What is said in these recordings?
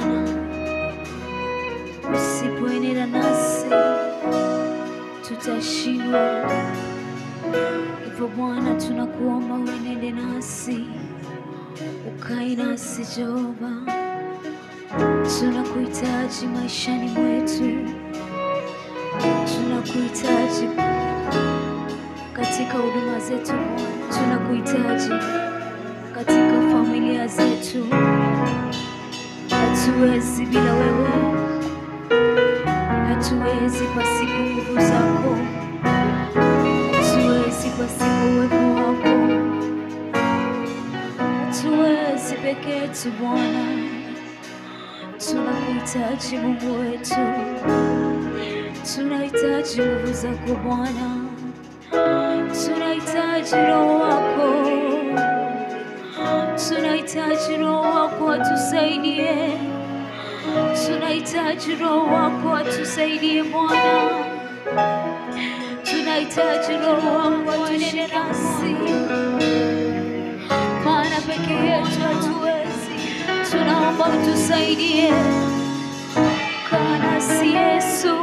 Bwana, usipoenenda nasi tutashindwa. Hivyo Bwana, tunakuomba uenende nasi, ukae nasi Jehova. Tunakuhitaji maishani mwetu, tunakuhitaji katika huduma zetu Bwana, tunakuhitaji katika familia zetu. Hatuwezi bila wewe, hatuwezi pasipo nguvu zako, hatuwezi pasipo uwepo wako, hatuwezi peke yetu Bwana. Tunakuhitaji Mungu wetu, tunahitaji nguvu zako Bwana, tunahitaji Roho wako, tunahitaji Roho wako atusaidie, tunahitaji Roho wako atusaidie Bwana, tunahitaji Roho wako anene nasi, maana peke yetu hatuwezi. Tunaomba utusaidie. Kaa nasi Yesu,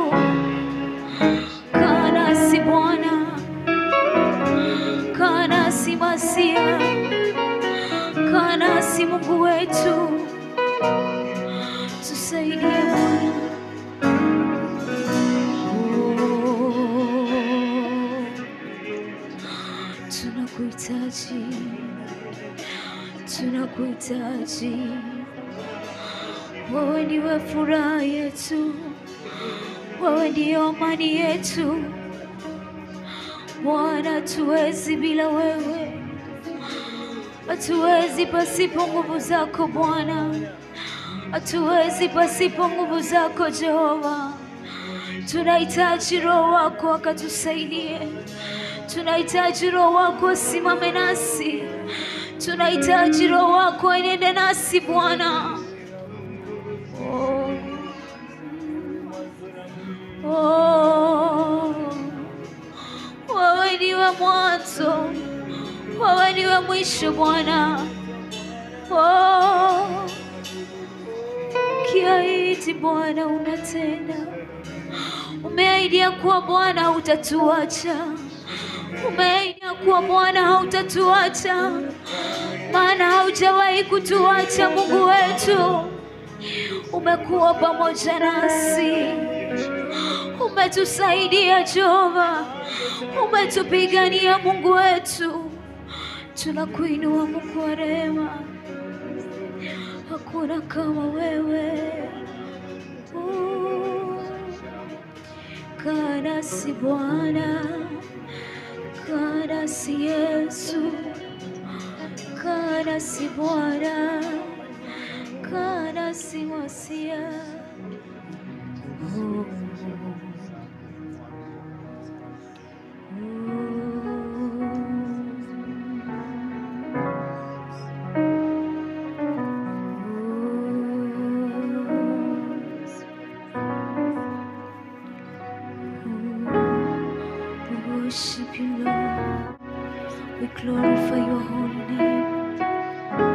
kaa nasi Bwana, kaa nasi Masia, kaa nasi Mungu wetu, tusaidie Bwana. Tunakuhitaji, tunakuhitaji. Wewe ndiwe furaha yetu, wewe ndiye amani yetu Bwana. Hatuwezi bila wewe, hatuwezi pasipo nguvu zako Bwana, hatuwezi pasipo nguvu zako Jehova. Tunahitaji Roho wako akatusaidie, tunahitaji Roho wako asimame nasi, tunahitaji Roho wako aende nasi Bwana. Wewe ndiwe mwanzo, wewe ndiwe mwisho Bwana. Ukiahidi Bwana unatenda. Umeahidi ya kuwa Bwana hautatuacha, umeahidi ya kuwa Bwana hautatuacha, maana haujawahi kutuacha Mungu wetu. Umekuwa pamoja nasi, umetusaidia Jehova, umetupigania Mungu wetu. Tunakuinua Mungu wa rehema, hakuna kama wewe. Kaa nasi Bwana, kaa nasi Yesu, kaa nasi Bwana, kaa nasi Masia. Worship you, Lord. We glorify your holy name.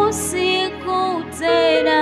Usiku tena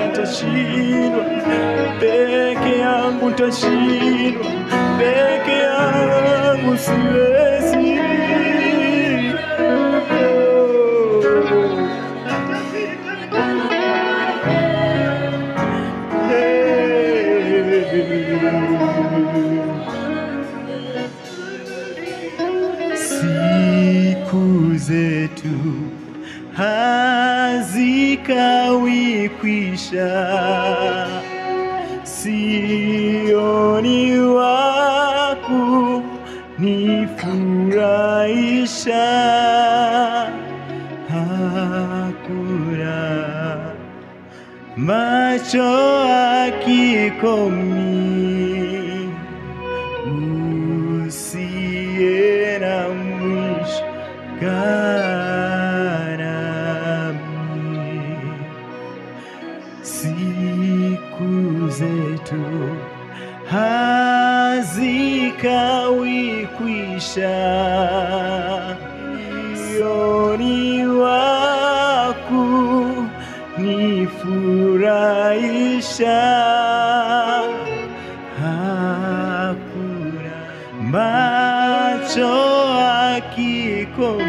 nitashindwa, peke yangu nitashindwa, peke yangu siwezi. zetu hazikawi kwisha. Sioni waku nifurahisha, hakuna macho hakikomi, usiye na mwisho kanami. Siku zetu hazikawi kwisha, sioni waku nifurahisha, hakuna macho hakikomi,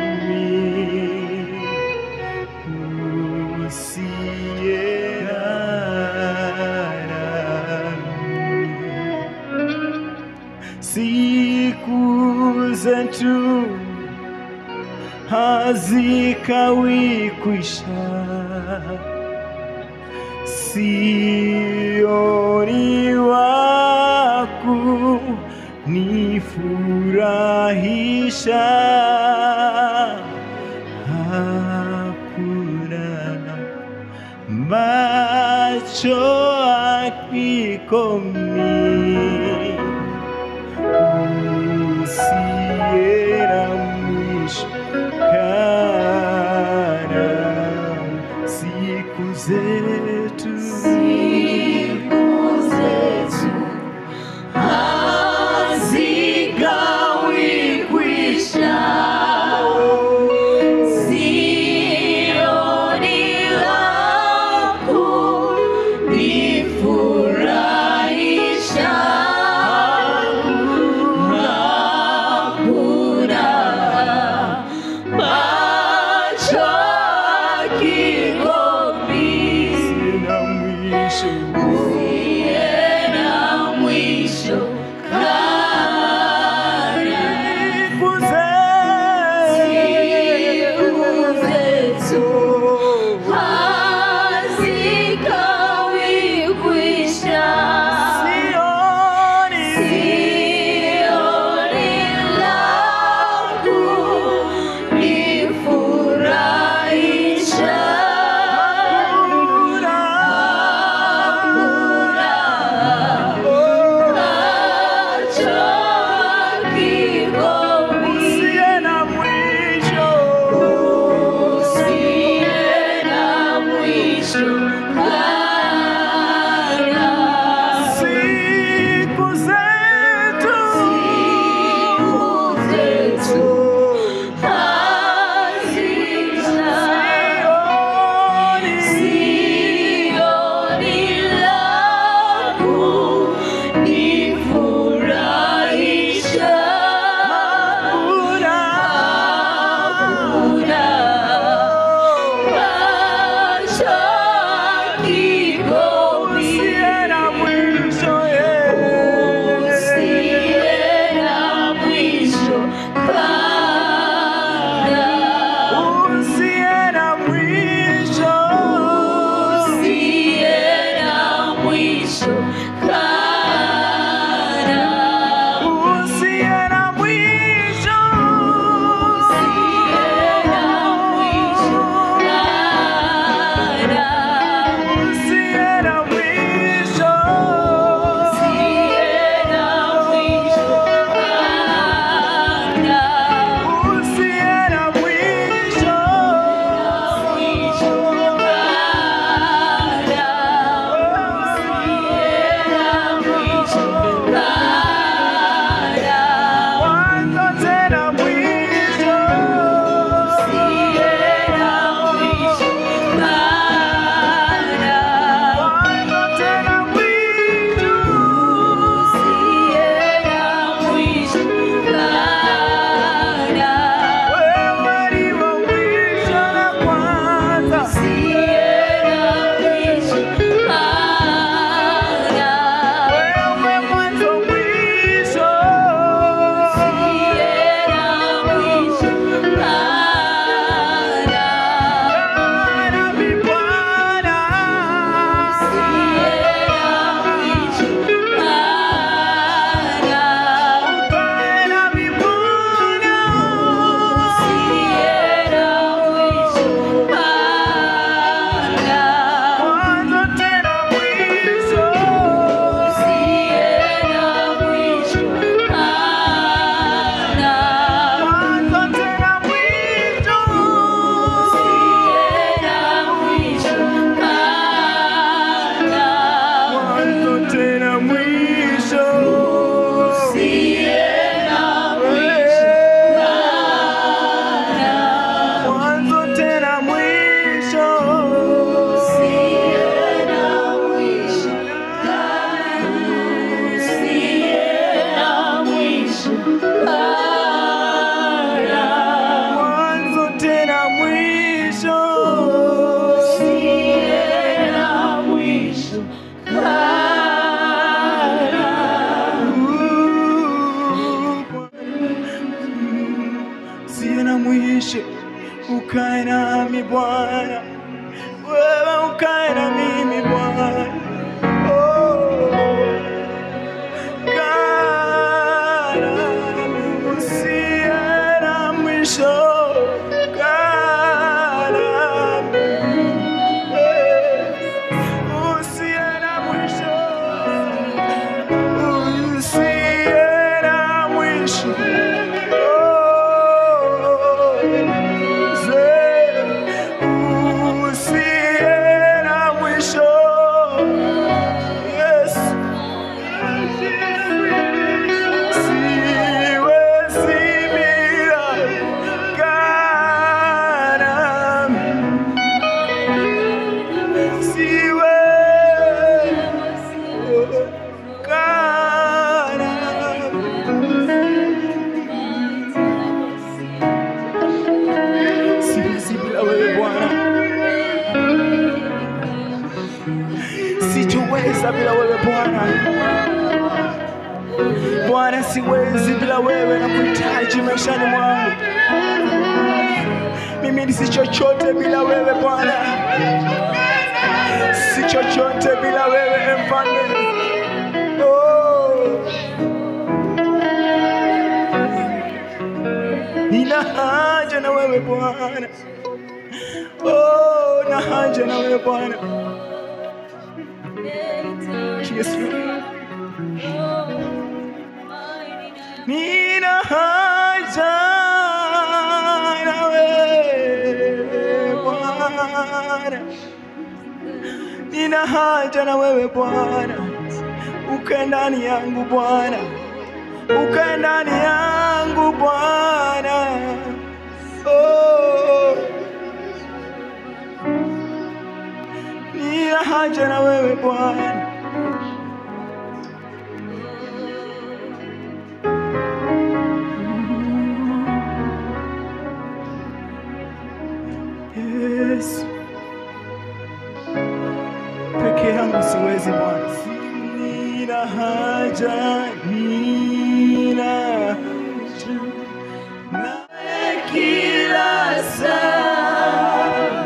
usiye nami. Siku zetu hazikawi kwisha, sioni waku nifurahisha, hakuna macho hakikomi, usiye na mwisho kanami. Siku zetu hazikawi kwisha, sioni waku nifurahisha, niishi, ukae nami Bwana, wewe ukae na mimi Bwana. Oh, kaa nami usiye na mwisho, kaa nami usiye na mwisho, usiye na mwisho. Siwezi bila wewe Bwana. Bwana, siwezi bila wewe, nakuhitaji maishani mwangu. Mimi si chochote bila wewe Bwana, si chochote bila wewe Mfalme. Oh, nina haja na wewe Bwana. Oh, na haja na wewe Bwana. Yes, Lord. Nina haja na wewe Bwana, nina haja na wewe Bwana, ukae ndani yangu Bwana, ukae ndani yangu Bwana. Oh, nina haja na wewe Bwana. Yesu, peke yangu siwezi Bwana. Nina haja, nina haja nawe kila saa,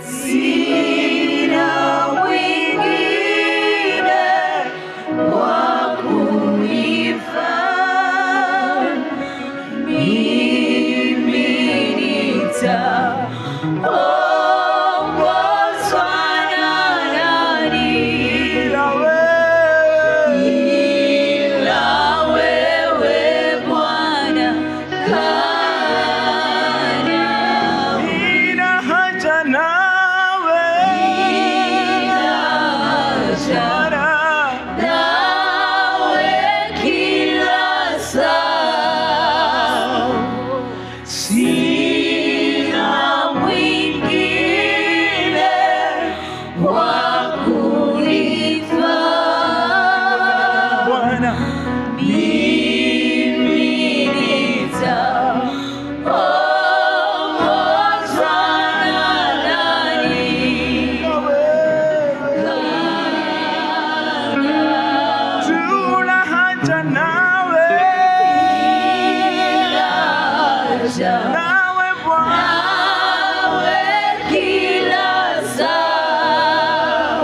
sina mwingine wa kunifaa. Mimi ongozwa na nani ila wewe Bwana, kaa nami. Nina haja nawe, nina haja nawe kila saa, sina mwingine wa kunifaa. Bwana, mimi nitaongozwa na nani? Tuna haja nawe, nawe Bwana, nawe kila saa.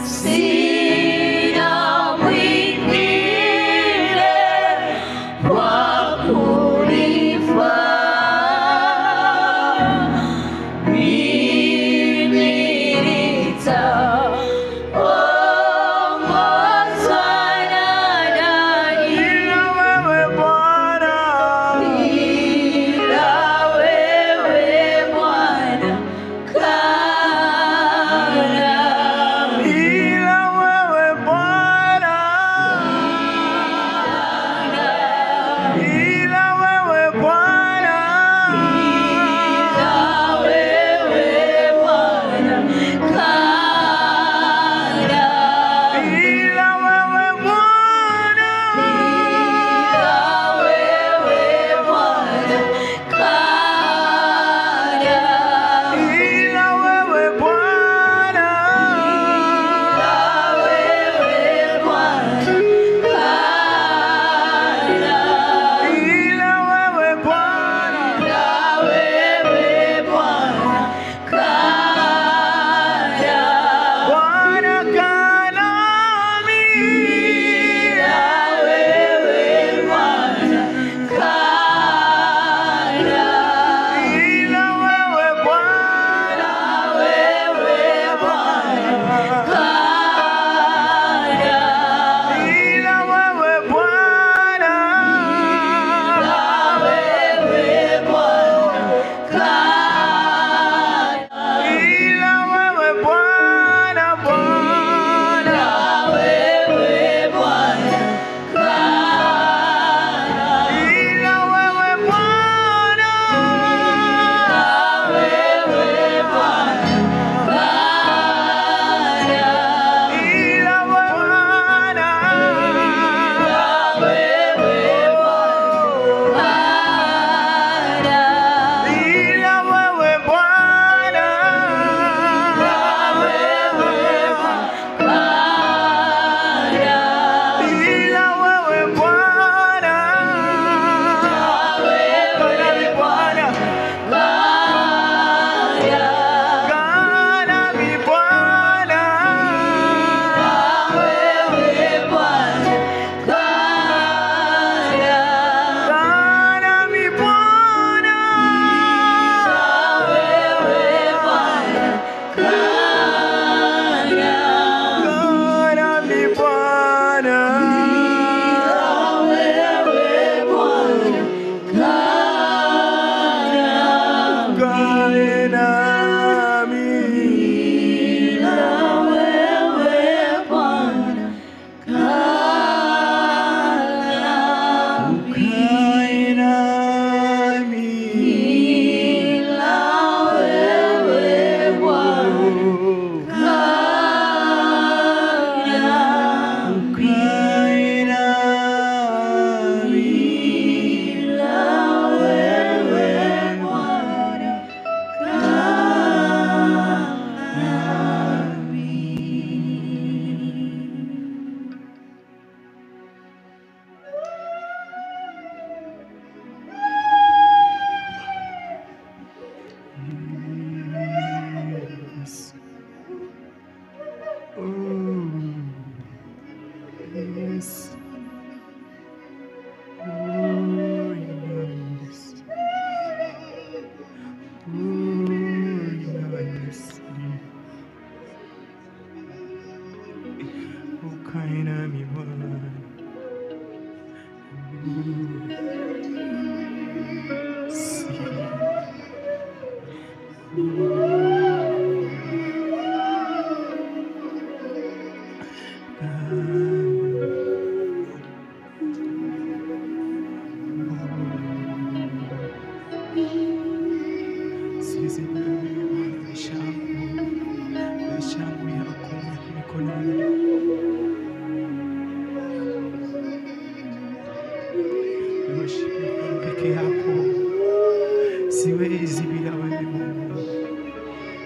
Sina mwingine wa kunifaa. Mimi nitaongozwa na nani? Ila wewe Bwana. Siwezi bila wewe Mungu,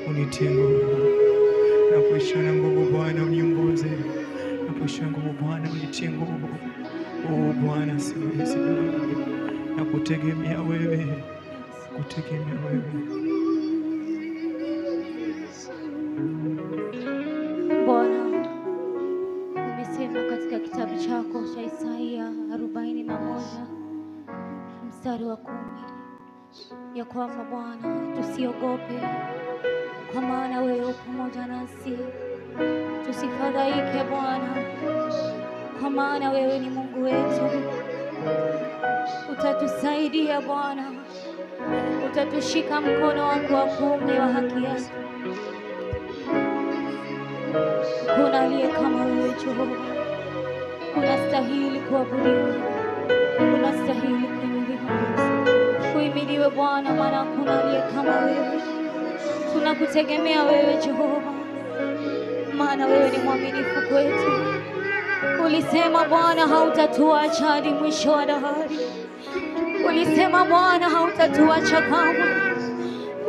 unitie nguvu. Napoisha na nguvu Bwana uniongoze, napoisha na nguvu Bwana unitie nguvu. Oh Bwana, siwezi bila wewe, nakutegemea wewe, kutegemea wewe. Bwana, umesema katika kitabu chako cha Isaia 41 mstari wa 10 ya kwamba Bwana tusiogope, kwa maana wewe upo pamoja nasi. Tusifadhaike Bwana, kwa maana wewe ni Mungu wetu. Utatusaidia Bwana, utatushika mkono wako wa kuume wa haki yako. Kuna aliye kama wewe Jehova, unastahili kuabudiwa, unastahili kuhimidiwa Bwana, maana kuna aliye kama wewe. Tunakutegemea wewe Jehova, maana wewe ni mwaminifu kwetu. Ulisema Bwana hautatuacha hadi mwisho wa dahari. Ulisema Bwana hautatuacha kamwe.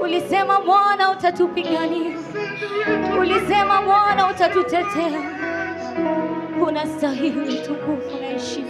Ulisema Bwana utatupigania. Ulisema Bwana utatutetea. Unastahili utukufu na heshima.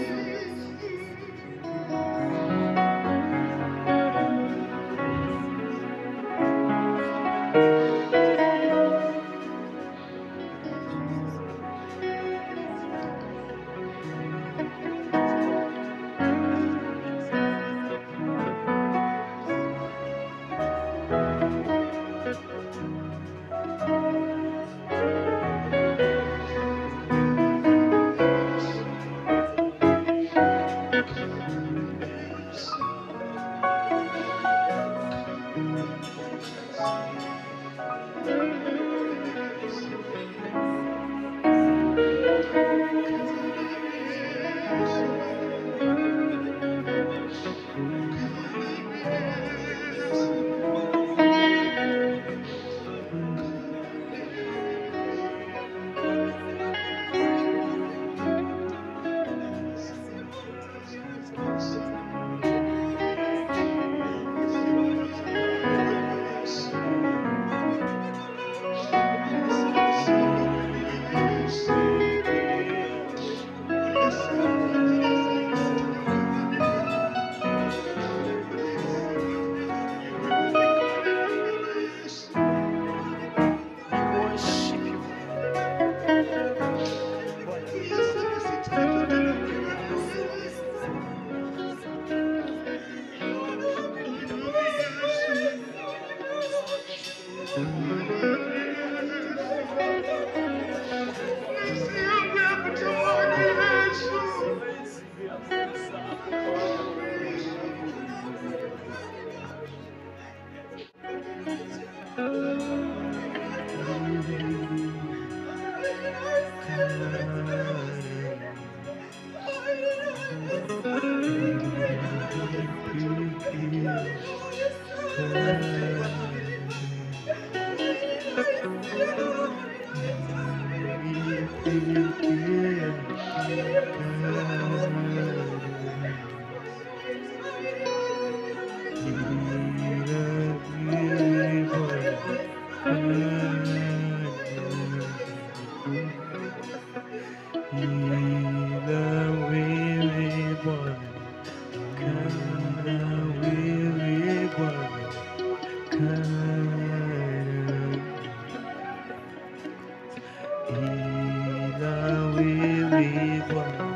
Ila wewe Bwana